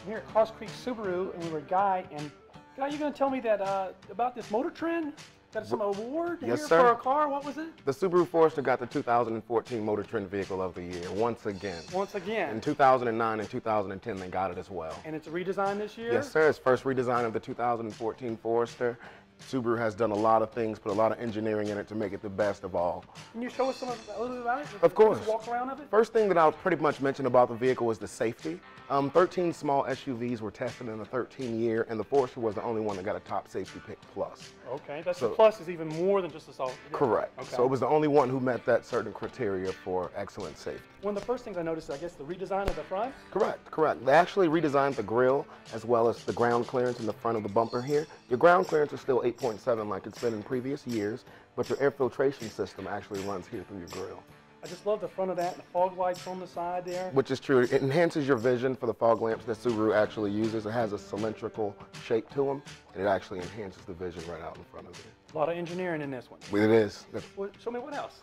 I'm here at Cross Creek Subaru, and we were with Guy. And Guy, you going to tell me that about this Motor Trend? Got some award Yes, here sir. for a car? What was it? The Subaru Forester got the 2014 Motor Trend Vehicle of the Year once again. Once again. In 2009 and 2010, they got it as well. And it's a redesign this year? Yes, sir. It's first redesign of the 2014 Forester. Subaru has done a lot of things, put a lot of engineering in it to make it the best of all. Can you show us a little bit about it? Of course. Just walk around of it? First thing that I'll pretty much mention about the vehicle is the safety. 13 small SUVs were tested in the 13 year, and the Forester was the only one that got a top safety pick plus. Okay, that's the plus is even more than just a solid. Correct. Okay. So it was the only one who met that certain criteria for excellent safety. One of the first things I noticed, I guess, the redesign of the front? Correct, correct. They actually redesigned the grille as well as the ground clearance in the front of the bumper here. Your ground clearance is still 8.7 like it's been in previous years, but your air filtration system actually runs here through your grille. I just love the front of that and the fog lights on the side there. Which is true. It enhances your vision for the fog lamps that Subaru actually uses. It has a cylindrical shape to them, and it actually enhances the vision right out in front of you. A lot of engineering in this one. It is. Well, show me what else.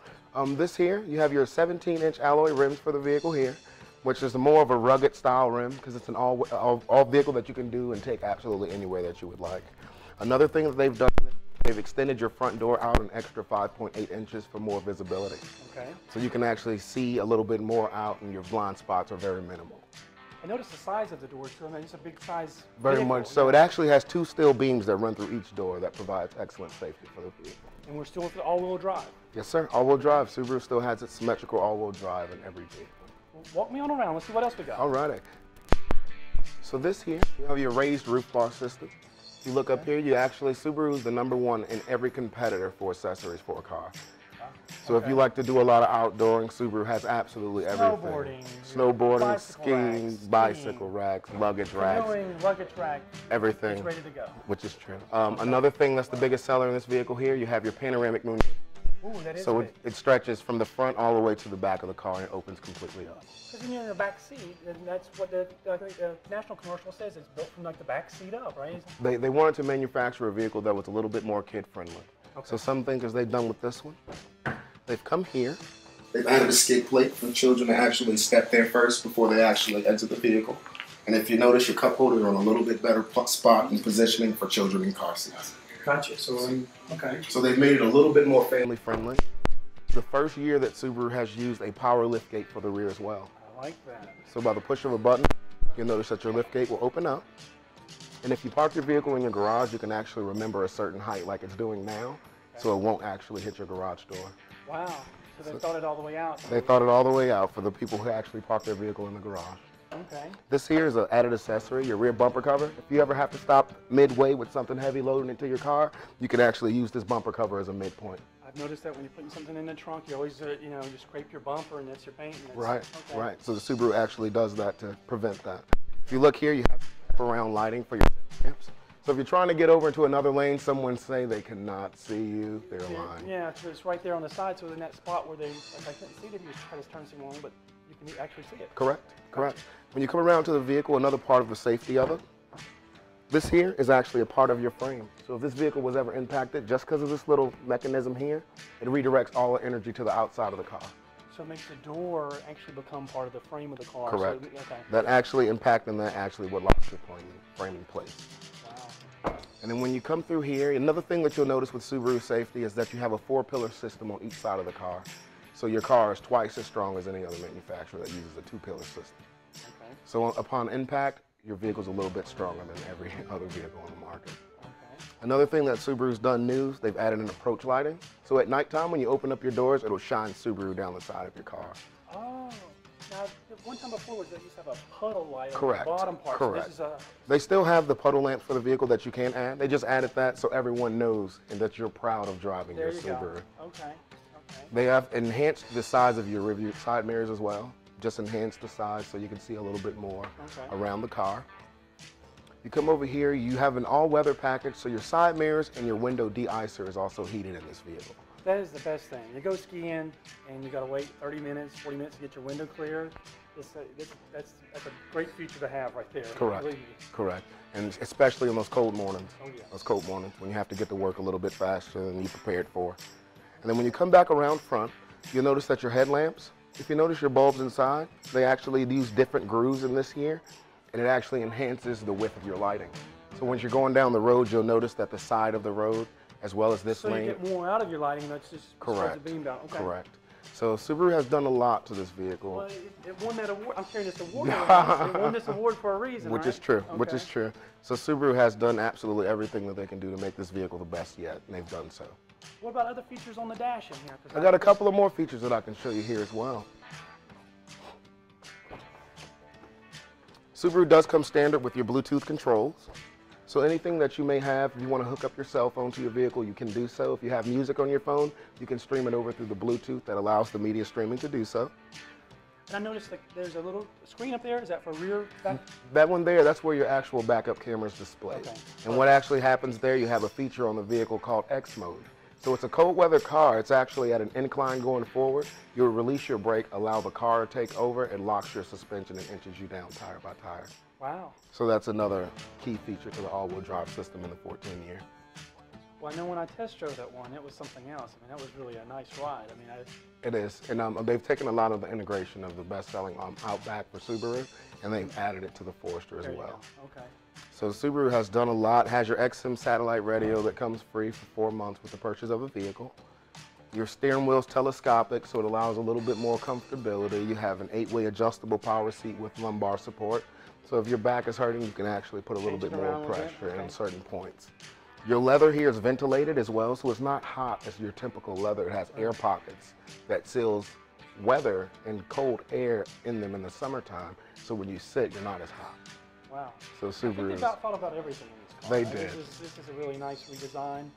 This here, you have your 17-inch alloy rims for the vehicle here, which is more of a rugged style rim because it's an all vehicle that you can do and take absolutely anywhere that you would like. Another thing that they've done, they've extended your front door out an extra 5.8 inches for more visibility. Okay. So you can actually see a little bit more out and your blind spots are very minimal. I noticed the size of the doors too. I mean, it's a big size Very vehicle. much so. It actually has two steel beams that run through each door that provides excellent safety for the vehicle. And we're still with the all-wheel drive. Yes, sir. All-wheel drive. Subaru still has its symmetrical all-wheel drive in every vehicle. Well, walk me on around. Let's see what else we got. All righty. So this here, you have your raised roof bar system. If you look up here, you actually, Subaru is the #1 in every competitor for accessories for a car. So if you like to do a lot of outdooring, Subaru has absolutely everything. Snowboarding, skiing, bicycle racks, luggage racks. Canoeing, luggage rack. Everything. It's ready to go. Which is true. Another thing that's the biggest seller in this vehicle here, you have your panoramic moonroof. Ooh, that is So big. it stretches from the front all the way to the back of the car and it opens completely up. Because when you're in the back seat, and that's what the national commercial says. It's built from like the back seat up, right? They wanted to manufacture a vehicle that was a little bit more kid-friendly. Okay. So some things as they've done with this one, they've come here. They've added a skid plate for children to actually step there first before they actually exit the vehicle. And if you notice, your cup holder on a little bit better spot and positioning for children in car seats. Gotcha. So, okay. So they've made it a little bit more Family friendly. The first year that Subaru has used a power lift gate for the rear as well. I like that. So by the push of a button, you'll notice that your lift gate will open up. And if you park your vehicle in your garage, you can actually remember a certain height like it's doing now, so it won't actually hit your garage door. Wow. So they thought it all the way out. They thought it all the way out for the people who actually park their vehicle in the garage. Okay. This here is an added accessory, your rear bumper cover. If you ever have to stop midway with something heavy loading into your car, you can actually use this bumper cover as a midpoint. I've noticed that when you're putting something in the trunk, you always, you know, you scrape your bumper and that's your paint. And Right, okay. right. So the Subaru actually does that to prevent that. If you look here, you have wrap-around lighting for your lamps. So if you're trying to get over into another lane, someone say they cannot see you, they're lying. Yeah, it's right there on the side, so in that spot where they, like I couldn't see it if you try to turn something wrong, but you can actually see it. Correct, correct. When you come around to the vehicle, another part of the safety of it, this here is actually a part of your frame. So if this vehicle was ever impacted, just because of this little mechanism here, it redirects all the energy to the outside of the car. So it makes the door actually become part of the frame of the car. Correct. So, okay. That actually impacting that actually what locks your frame in place. Wow. And then when you come through here, another thing that you'll notice with Subaru safety is that you have a 4-pillar system on each side of the car. So your car is twice as strong as any other manufacturer that uses a 2-pillar system. Okay. So upon impact, your vehicle's a little bit stronger than every other vehicle on the market. Okay. Another thing that Subaru's done new, they've added an approach lighting. So at nighttime when you open up your doors, it'll shine Subaru down the side of your car. Oh. Now, one time before, they used to have a puddle light Correct. on the bottom part. Correct. So this is They still have the puddle lamp for the vehicle that you can add. They just added that so everyone knows and that you're proud of driving there your you Subaru. go. Okay. Okay. They have enhanced the size of your rear side mirrors as well. Just enhanced the size so you can see a little bit more around the car. You come over here, you have an all-weather package, so your side mirrors and your window de-icer is also heated in this vehicle. That is the best thing. You go skiing and you got to wait 30 minutes, 40 minutes to get your window clear. That's a great feature to have right there. Correct. Correct. And especially on those cold mornings. Oh, yeah. Those cold mornings when you have to get to work a little bit faster than you prepared for. And then when you come back around front, you'll notice that your headlamps, if you notice your bulbs inside, they actually use different grooves in this here. and it actually enhances the width of your lighting. So once you're going down the road, you'll notice that the side of the road, as well as this so lane. you get more out of your lighting, that's just Correct. the beam down. Okay. Correct. So Subaru has done a lot to this vehicle. Well, it won that award. I'm carrying this award around. It won this award for a reason, Which right? is true, Okay. which is true. So Subaru has done absolutely everything that they can do to make this vehicle the best yet, and they've done so. What about other features on the dash in here? 'Cause I got a couple of more features that I can show you here as well. Subaru does come standard with your Bluetooth controls. So anything that you may have, if you want to hook up your cell phone to your vehicle, you can do so. If you have music on your phone, you can stream it over through the Bluetooth that allows the media streaming to do so. And I noticed that there's a little screen up there. Is that for rear back? That one there, that's where your actual backup camera is displayed. Okay. And what actually happens there, you have a feature on the vehicle called X mode. So it's a cold weather car. It's actually at an incline going forward. You'll release your brake, allow the car to take over, and locks your suspension and inches you down tire by tire. Wow. So that's another key feature to the all-wheel drive system in the 14 year. Well, I know when I test drove that one, it was something else. I mean, that was really a nice ride. I mean, It is, and they've taken a lot of the integration of the best-selling Outback for Subaru, and they've added it to the Forester as there you well. go. Okay. So Subaru has done a lot, has your XM satellite radio that comes free for 4 months with the purchase of a vehicle. Your steering wheel's telescopic, so it allows a little bit more comfortability. You have an 8-way adjustable power seat with lumbar support. So if your back is hurting, you can actually put a little bit more pressure in certain points. Your leather here is ventilated as well, so it's not hot as your typical leather. It has air pockets that seals weather and cold air in them in the summertime, so when you sit, you're not as hot. Wow. So I think Subaru they is, thought about everything in this car. They right? did. This is a really nice redesign.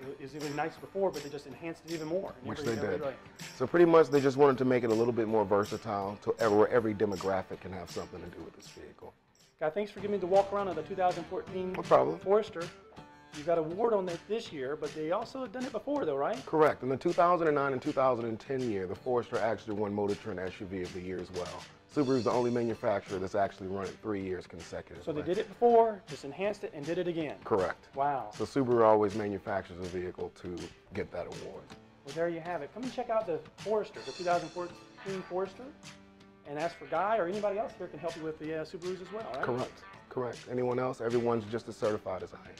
It was really nice before, but they just enhanced it even more. in which every- they every did. way. So pretty much they just wanted to make it a little bit more versatile to where every demographic can have something to do with this vehicle. Guy, thanks for giving me the walk around of the 2014 No problem. Forester. You got a award on it this year, but they also have done it before, though, right? Correct. In the 2009 and 2010 year, the Forester actually won Motor Trend SUV of the year as well. Subaru's the only manufacturer that's actually run it 3 years consecutively. So they did it before, just enhanced it, and did it again. Correct. Wow. So Subaru always manufactures a vehicle to get that award. Well, there you have it. Come and check out the Forester, the 2014 Forester. And ask for Guy or anybody else here can help you with the Subarus as well, right? Correct. Correct. Anyone else? Everyone's just as certified as I am.